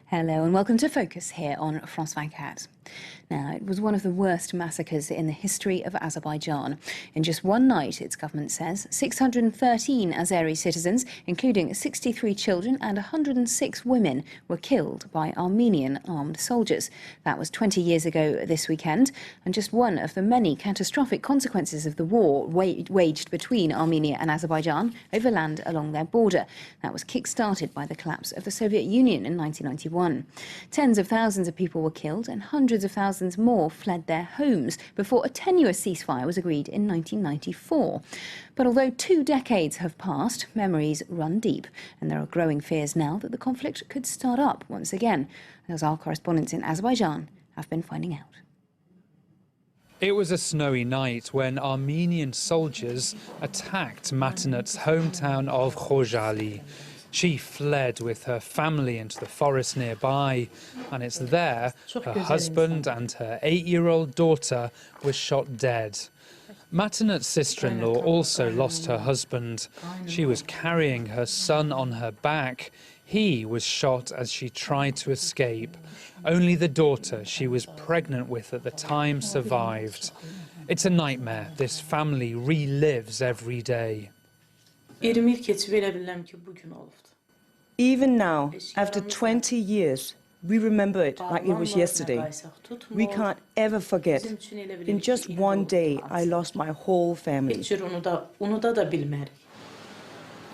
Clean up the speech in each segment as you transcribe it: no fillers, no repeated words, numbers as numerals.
Hello and welcome to Focus here on France 24. Now, it was one of the worst massacres in the history of Azerbaijan. In just one night, its government says, 613 Azeri citizens, including 63 children and 106 women, were killed by Armenian armed soldiers. That was 20 years ago this weekend, and just one of the many catastrophic consequences of the war waged between Armenia and Azerbaijan over land along their border. That was kick-started by the collapse of the Soviet Union in 1991. Tens of thousands of people were killed and hundreds of thousands more fled their homes before a tenuous ceasefire was agreed in 1994. But although 2 decades have passed, memories run deep, and there are growing fears now that the conflict could start up once again, as our correspondents in Azerbaijan have been finding out. It was a snowy night when Armenian soldiers attacked Matanat's hometown of Khojaly. She fled with her family into the forest nearby, and it's there her husband and her 8-year-old daughter were shot dead. Matanat's sister-in-law also lost her husband. She was carrying her son on her back. He was shot as she tried to escape. Only the daughter she was pregnant with at the time survived. It's a nightmare this family relives every day. Even now, after 20 years, we remember it like it was yesterday. We can't ever forget. In just one day, I lost my whole family.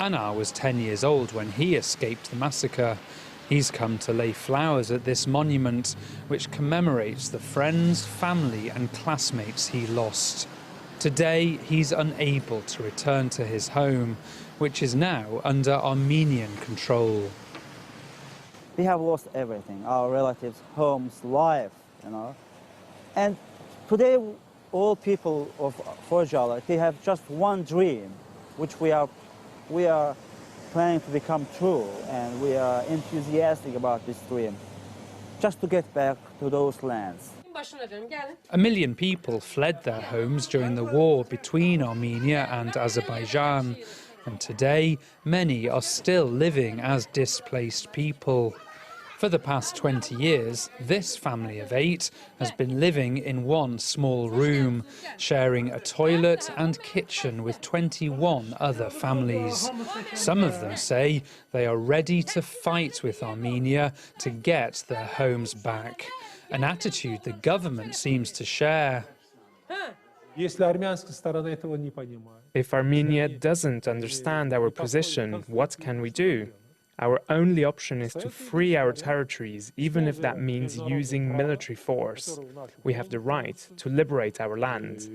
Anar was 10 years old when he escaped the massacre. He's come to lay flowers at this monument, which commemorates the friends, family and classmates he lost. Today, he's unable to return to his home, which is now under Armenian control. We have lost everything, our relatives, homes, life, you know. And today, all people of Khojaly, they have just one dream, which we are planning to become true, and we are enthusiastic about this dream, just to get back to those lands. 1 million people fled their homes during the war between Armenia and Azerbaijan, and today many are still living as displaced people. For the past 20 years, this family of 8 has been living in one small room, sharing a toilet and kitchen with 21 other families. Some of them say they are ready to fight with Armenia to get their homes back, an attitude the government seems to share. If Armenia doesn't understand our position, what can we do? Our only option is to free our territories, even if that means using military force. We have the right to liberate our land.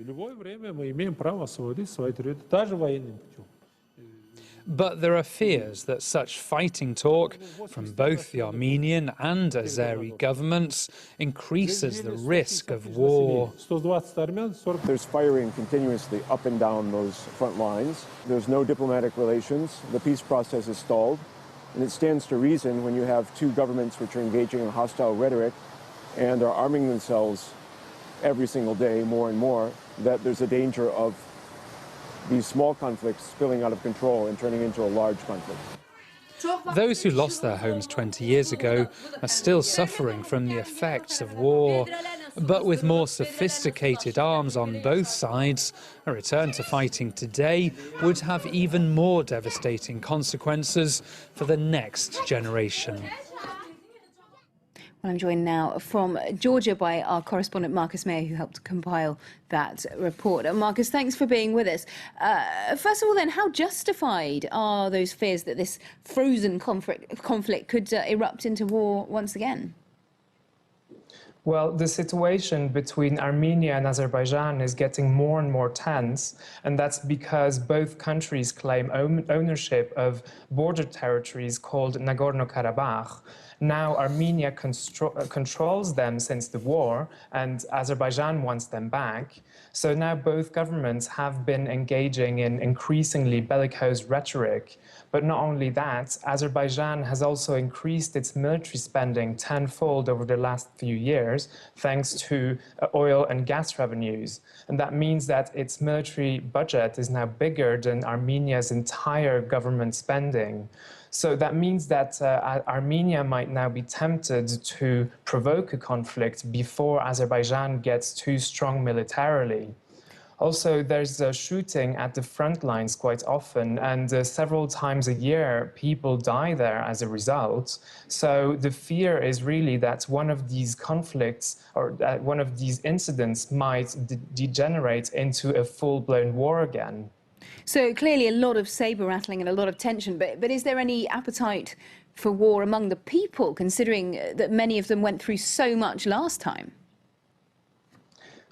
But there are fears that such fighting talk from both the Armenian and Azeri governments increases the risk of war. There's firing continuously up and down those front lines. There's no diplomatic relations. The peace process is stalled. And it stands to reason when you have 2 governments which are engaging in hostile rhetoric and are arming themselves every single day more and more, that there's a danger of these small conflicts spilling out of control and turning into a large conflict. Those who lost their homes 20 years ago are still suffering from the effects of war. But with more sophisticated arms on both sides, a return to fighting today would have even more devastating consequences for the next generation. Well, I'm joined now from Georgia by our correspondent Marcus Mayer, who helped compile that report. Marcus, thanks for being with us. First of all, then, how justified are those fears that this frozen conflict could erupt into war once again? Well, the situation between Armenia and Azerbaijan is getting more and more tense, and that's because both countries claim ownership of border territories called Nagorno-Karabakh. Now Armenia controls them since the war, and Azerbaijan wants them back. So now both governments have been engaging in increasingly bellicose rhetoric. But not only that, Azerbaijan has also increased its military spending tenfold over the last few years. years, thanks to oil and gas revenues. And that means that its military budget is now bigger than Armenia's entire government spending. So that means that Armenia might now be tempted to provoke a conflict before Azerbaijan gets too strong militarily. Also, there's shooting at the front lines quite often, and several times a year, people die there as a result. So the fear is really that one of these conflicts or one of these incidents might degenerate into a full-blown war again. So clearly a lot of sabre rattling and a lot of tension, but is there any appetite for war among the people, considering that many of them went through so much last time?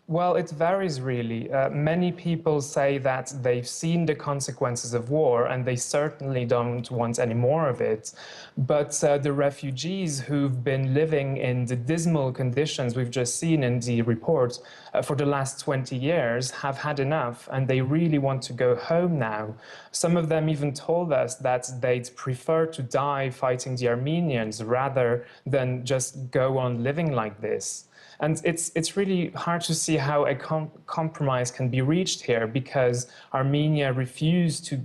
Well, it varies really. Many people say that they've seen the consequences of war and they certainly don't want any more of it. But the refugees who've been living in the dismal conditions we've just seen in the report for the last 20 years have had enough and they really want to go home now. Some of them even told us that they'd prefer to die fighting the Armenians rather than just go on living like this. And it's really hard to see how a compromise can be reached here because Armenia refuses to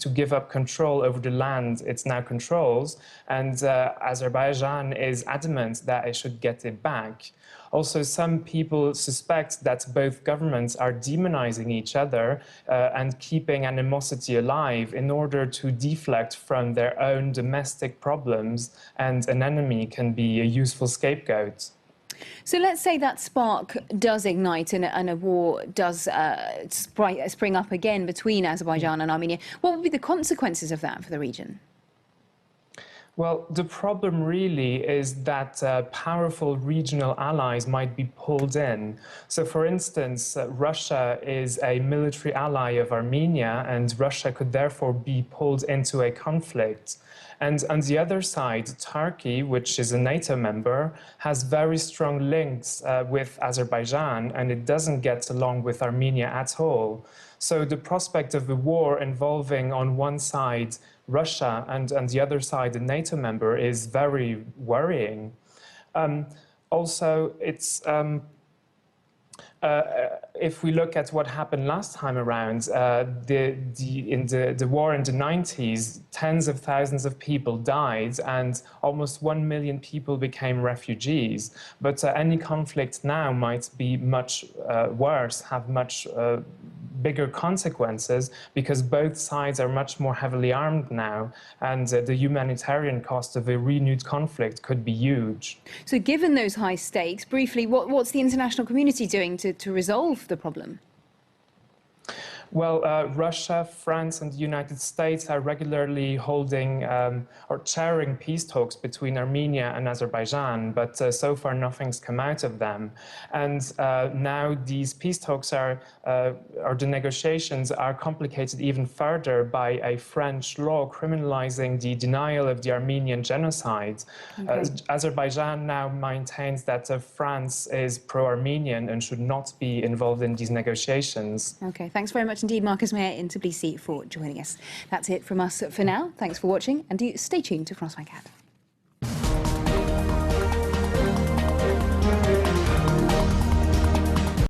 give up control over the land it now controls, and Azerbaijan is adamant that it should get it back. Also, some people suspect that both governments are demonizing each other and keeping animosity alive in order to deflect from their own domestic problems, and an enemy can be a useful scapegoat. So let's say that spark does ignite and a war does spring up again between Azerbaijan and Armenia. What would be the consequences of that for the region? Well, the problem really is that powerful regional allies might be pulled in. So, for instance, Russia is a military ally of Armenia, and Russia could therefore be pulled into a conflict. And on the other side, Turkey, which is a NATO member, has very strong links with Azerbaijan, and it doesn't get along with Armenia at all. So the prospect of a war involving on one side Russia and on the other side a NATO member is very worrying. Also, it's if we look at what happened last time around, in the war in the 90s, tens of thousands of people died and almost 1 million people became refugees. But any conflict now might be much worse, have much bigger consequences because both sides are much more heavily armed now, and the humanitarian cost of a renewed conflict could be huge. So given those high stakes, briefly, what's the international community doing to resolve the problem? Well, Russia, France, and the United States are regularly holding or chairing peace talks between Armenia and Azerbaijan, but so far nothing's come out of them. And now these peace talks or the negotiations are complicated even further by a French law criminalizing the denial of the Armenian genocide. Okay. Azerbaijan now maintains that France is pro-Armenian and should not be involved in these negotiations. Okay, thanks very much indeed, Marcus Mayer in Tbilisi, for joining us. That's it from us for now. Thanks for watching, and do stay tuned to France 24.